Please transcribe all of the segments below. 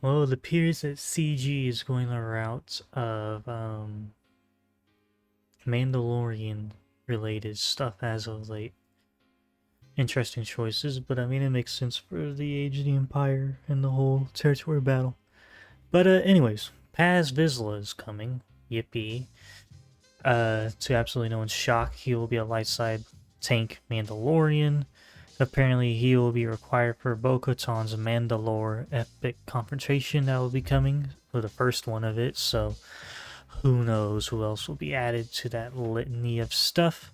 Well, it appears that CG is going the route of Mandalorian related stuff as of late. Interesting choices, but I mean, it makes sense for the age of the Empire and the whole territory battle. But, anyways, PAZ VIZSLA is coming. Yippee. To absolutely no one's shock, he will be a light side tank Mandalorian. Apparently, he will be required for Bo-Katan's Mand'alor epic confrontation that will be coming for the first one of it, so who knows who else will be added to that litany of stuff.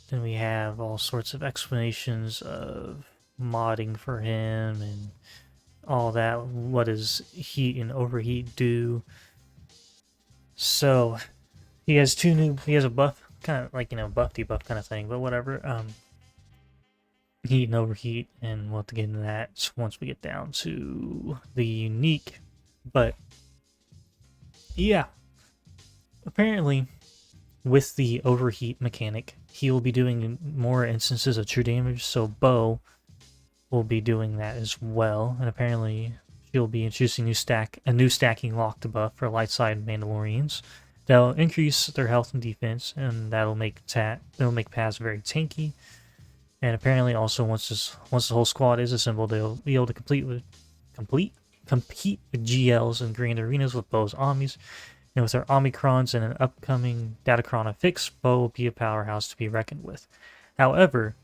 Then we have all sorts of explanations of modding for him and all that. What does heat and overheat do? So he has he has a buff, kind of like, buff debuff kind of thing, but whatever. Heat and overheat, and we'll have to get into that once we get down to the unique. But yeah, apparently with the overheat mechanic, he will be doing more instances of true damage, so Bo will be doing that as well. And apparently she'll be introducing a new stacking locked buff for light side Mandalorians. That'll increase their health and defense, and that'll make PAZ very tanky. And apparently also once the whole squad is assembled, they'll be able to compete with GLs and grand arenas with Bo's Omnis. And with our Omicrons and an upcoming Datacron fix, Bo will be a powerhouse to be reckoned with. However,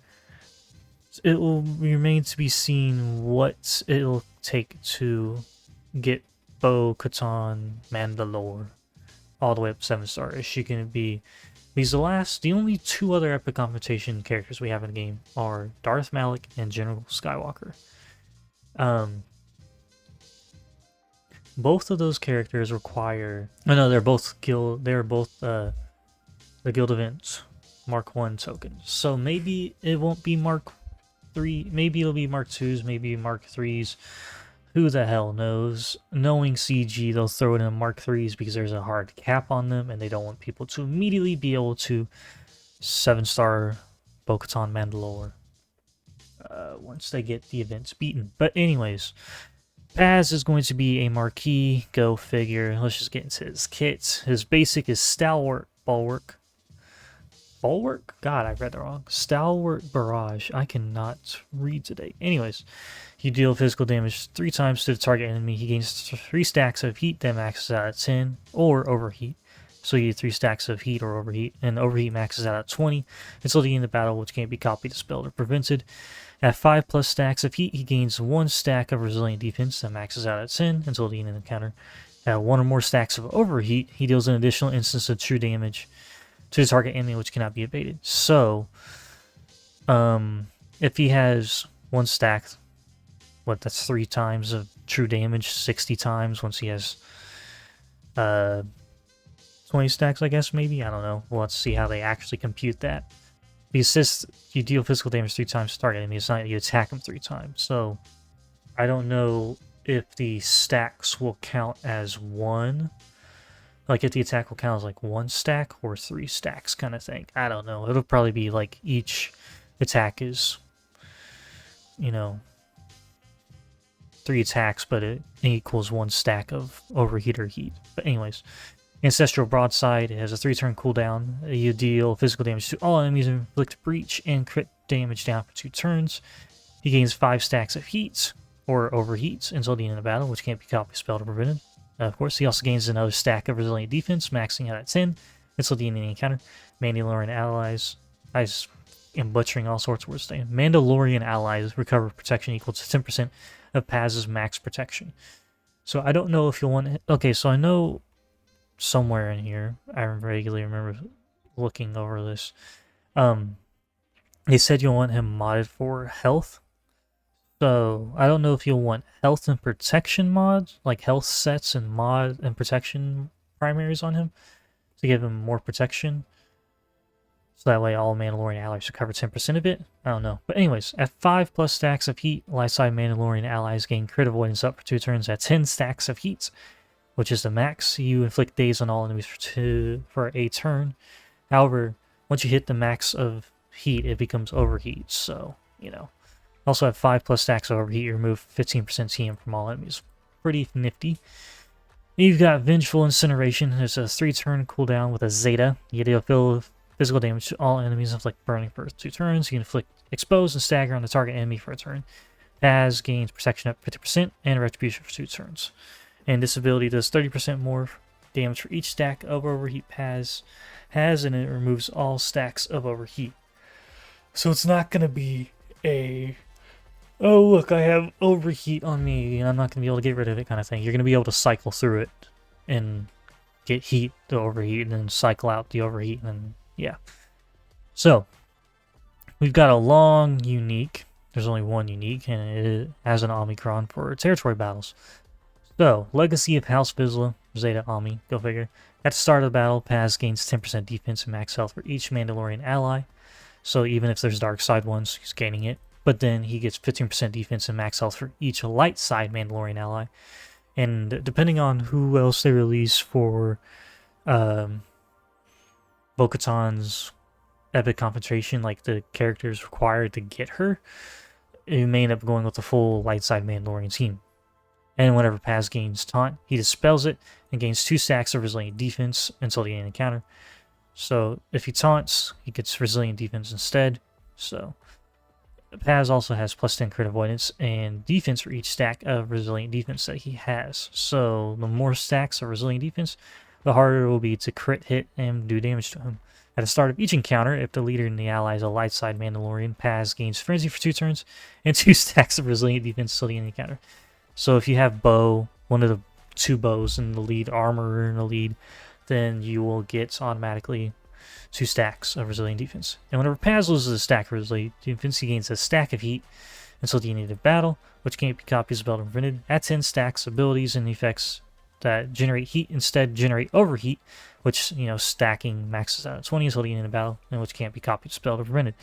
it will remain to be seen what it'll take to get Bo-Katan Mand'alor all the way up 7-star. Is she going to be... Because the only two other epic confrontation characters we have in the game are Darth Malak and General Skywalker. Both of those characters require... Oh no, they're both the guild events Mark 1 tokens. So maybe it won't be Mark 3, maybe it'll be Mark 2s, maybe Mark 3s. Who the hell knows? Knowing CG, they'll throw it in Mark 3s because there's a hard cap on them and they don't want people to immediately be able to 7-star Bo-Katan Mandalore once they get the events beaten. But anyways, PAZ is going to be a marquee, go figure. Let's just get into his kit. His basic is Stalwart Bulwark. Bulwark? God, I read that wrong. Stalwart Barrage. I cannot read today. Anyways, you deal physical damage 3 times to the target enemy. He gains 3 stacks of heat that maxes out at 10 or overheat. So you get 3 stacks of heat or overheat, and overheat maxes out at 20 until the end of the battle, which can't be copied, dispelled, or prevented. At 5 plus stacks of heat, he gains 1 stack of resilient defense that maxes out at 10 until the end of the encounter. At 1 or more stacks of overheat, he deals an additional instance of true damage to the target enemy, which cannot be evaded. So, if he has 1 stack, that's 3 times of true damage, 60 times once he has 20 stacks, I guess, maybe? I don't know. We'll have to see how they actually compute that. Because this, you deal physical damage 3 times to target enemy, it's not you attack him 3 times. So, I don't know if the stacks will count as 1. Like, if the attack will count as, like, 1 stack or 3 stacks kind of thing. I don't know. It'll probably be, like, each attack is, 3 attacks, but it equals 1 stack of overheat or heat. But anyways, Ancestral Broadside, it has a 3-turn cooldown. You deal physical damage to all enemies, inflict breach, and crit damage down for 2 turns. He gains 5 stacks of heat or overheat until the end of the battle, which can't be copied, spelled, or prevented. Of course, he also gains another stack of resilient defense, maxing out at 10 until the end of the encounter. Mandalorian allies. I am butchering all sorts of words today. Mandalorian allies recover protection equal to 10% of PAZ's max protection. So I don't know if you'll want... Okay, so I know somewhere in here, I regularly remember looking over this. They said you'll want him modded for health. So, I don't know if you'll want health and protection mods, like health sets and mod and protection primaries on him to give him more protection. So that way all Mandalorian allies recover 10% of it. I don't know. But anyways, at 5 plus stacks of heat, light side Mandalorian allies gain crit avoidance up for 2 turns at 10 stacks of heat, which is the max. You inflict daze on all enemies for a turn. However, once you hit the max of heat, it becomes overheat. So, Also have 5 plus stacks of overheat, you remove 15% TM from all enemies. pretty nifty. You've got Vengeful Incineration. There's a 3-turn cooldown with a Zeta. You deal physical damage to all enemies, inflict burning for 2 turns. You can inflict expose and stagger on the target enemy for a turn. PAZ gains protection up 50% and retribution for 2 turns. And this ability does 30% more damage for each stack of overheat PAZ has, and it removes all stacks of overheat. So it's not going to be a, oh look, I have overheat on me and I'm not going to be able to get rid of it kind of thing. You're going to be able to cycle through it and get heat to overheat and then cycle out the overheat, and then, yeah. So we've got a long unique. There's only one unique, and it has an Omicron for territory battles. So, Legacy of House VIZSLA, Zeta Ami, go figure. At the start of the battle, PAZ gains 10% defense and max health for each Mandalorian ally. So even if there's dark side ones, he's gaining it. But then he gets 15% defense and max health for each light side Mandalorian ally. And depending on who else they release for Bo-Katan's epic confrontation, like the characters required to get her, you may end up going with the full light side Mandalorian team. And whenever PAZ gains taunt, he dispels it and gains 2 stacks of resilient defense until the end of the encounter. So if he taunts, he gets resilient defense instead. So PAZ also has plus 10 crit avoidance and defense for each stack of resilient defense that he has. So the more stacks of resilient defense, the harder it will be to crit hit and do damage to him. At the start of each encounter, if the leader in the ally is a light side Mandalorian, PAZ gains Frenzy for 2 turns and 2 stacks of resilient defense until the end of the encounter. So if you have Bo, one of the 2 bows in the lead, armor in the lead, then you will get automatically 2 stacks of resilient defense. And whenever PAZ loses a stack of resilient defense, he gains a stack of heat until the end of battle, which can't be copied, spelled, or prevented. At 10 stacks, abilities and effects that generate heat instead generate overheat, which, stacking maxes out at 20 until the end of battle, and which can't be copied, spelled, or prevented.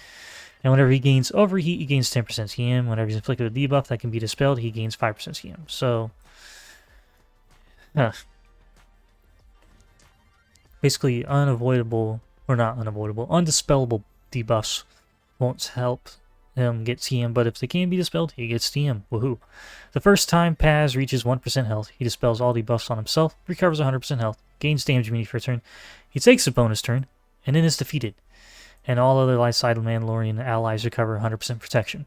And whenever he gains overheat, he gains 10% CM. Whenever he's inflicted a debuff that can be dispelled, he gains 5% CM. So, basically, undispellable debuffs won't help him get TM, but if they can be dispelled, he gets TM. Woohoo. The first time PAZ reaches 1% health, he dispels all debuffs on himself, recovers 100% health, gains damage immunity for a turn, he takes a bonus turn, and then is defeated. And all other light side Mandalorian allies recover 100% protection.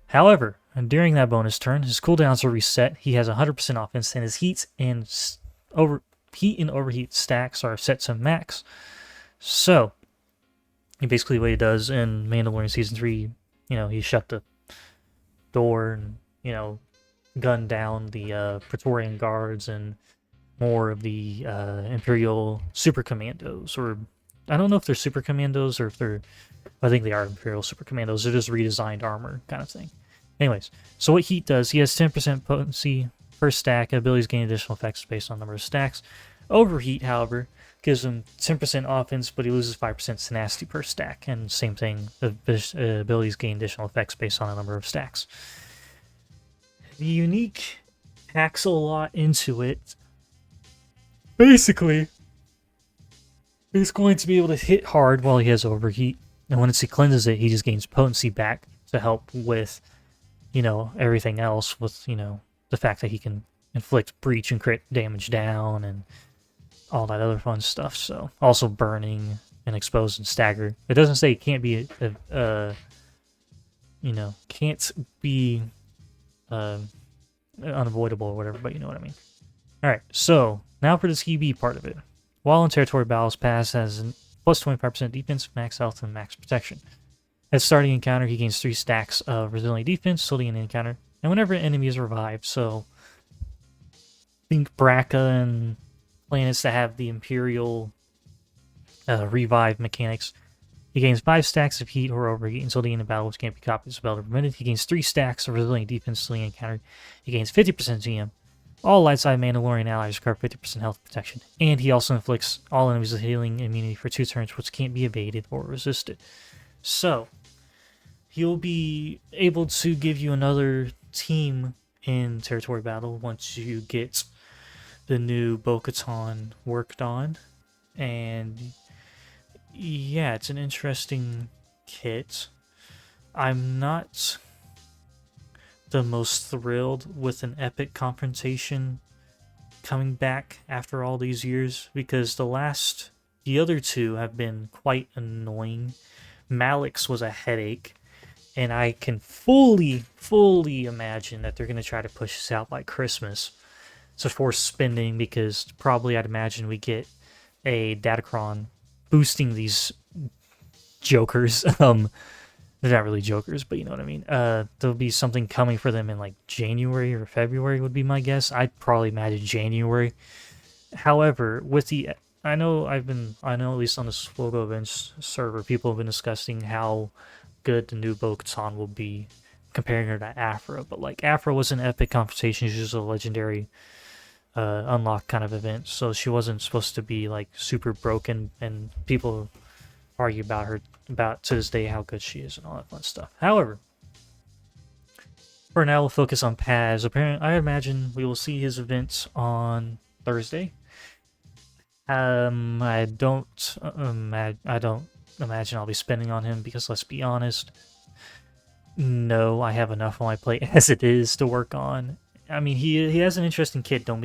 However, during that bonus turn, his cooldowns will reset, he has 100% offense, and his heat and overheat stacks are set to max. So, basically what he does in Mandalorian Season 3, he shut the door and, gunned down the Praetorian Guards and more of the Imperial Super Commandos, or I don't know if they're Super Commandos or if they're, I think they are Imperial Super Commandos. They're just redesigned armor kind of thing. Anyways, so what Heat does, he has 10% potency per stack. Abilities gain additional effects based on number of stacks. Overheat, however, gives him 10% offense, but he loses 5% tenacity per stack. And same thing, the abilities gain additional effects based on a number of stacks. The unique packs a lot into it. Basically, he's going to be able to hit hard while he has overheat. And once he cleanses it, he just gains potency back to help with, everything else with, the fact that he can inflict breach and crit damage down and all that other fun stuff. So also burning and expose and stagger. It doesn't say it can't be, can't be unavoidable or whatever, but you know what I mean. All right, so now for the TB part of it. While in territory battles, PAZ has plus 25% defense, max health, and max protection. At starting encounter, he gains 3 stacks of resilient defense till the end of the encounter, and whenever an enemy is revived, so think Braca and planets that have the Imperial revive mechanics, he gains 5 stacks of heat or overheat until the end of battle, which can't be copied, spelled, or prevented. He gains 3 stacks of resilient defense till the end of the encounter. He gains 50% GM. All light side Mandalorian allies recover 50% health protection, and he also inflicts all enemies with healing immunity for 2 turns, which can't be evaded or resisted. So, he'll be able to give you another team in territory battle once you get the new Bo-Katan worked on. And yeah, it's an interesting kit. I'm not the most thrilled with an epic confrontation coming back after all these years, because the other two have been quite annoying. Malik's was a headache, and I can fully imagine that they're going to try to push this out by Christmas. So forced spending, because probably I'd imagine we get a Datacron boosting these jokers. They're not really jokers, but you know what I mean. There'll be something coming for them in like January or February would be my guess. I'd probably imagine January. However, with the I know at least on the Swogo events server, people have been discussing how good the new Bo-Katan will be, comparing her to Afra. But like, Afra was an epic confrontation; she was a legendary unlock kind of event, so she wasn't supposed to be like super broken, and people argue about to this day how good she is and all that fun stuff. However, for now we'll focus on PAZ. Apparently, I imagine we will see his events on Thursday. I don't imagine I'll be spending on him, because let's be honest, no, I have enough on my plate as it is to work on. I mean, he has an interesting kit. Don't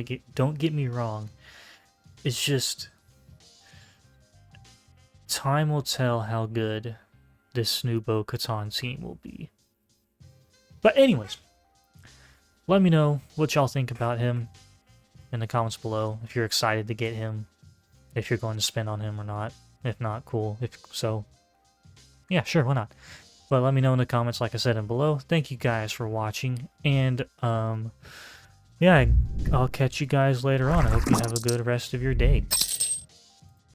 get me wrong. It's just time will tell how good this new Bo-Katan team will be. But anyways, let me know what y'all think about him in the comments below. If you're excited to get him, if you're going to spend on him or not. If not, cool. If so, yeah, sure, why not? But let me know in the comments, like I said, and below. Thank you guys for watching, and yeah, I'll catch you guys later on. I hope you have a good rest of your day.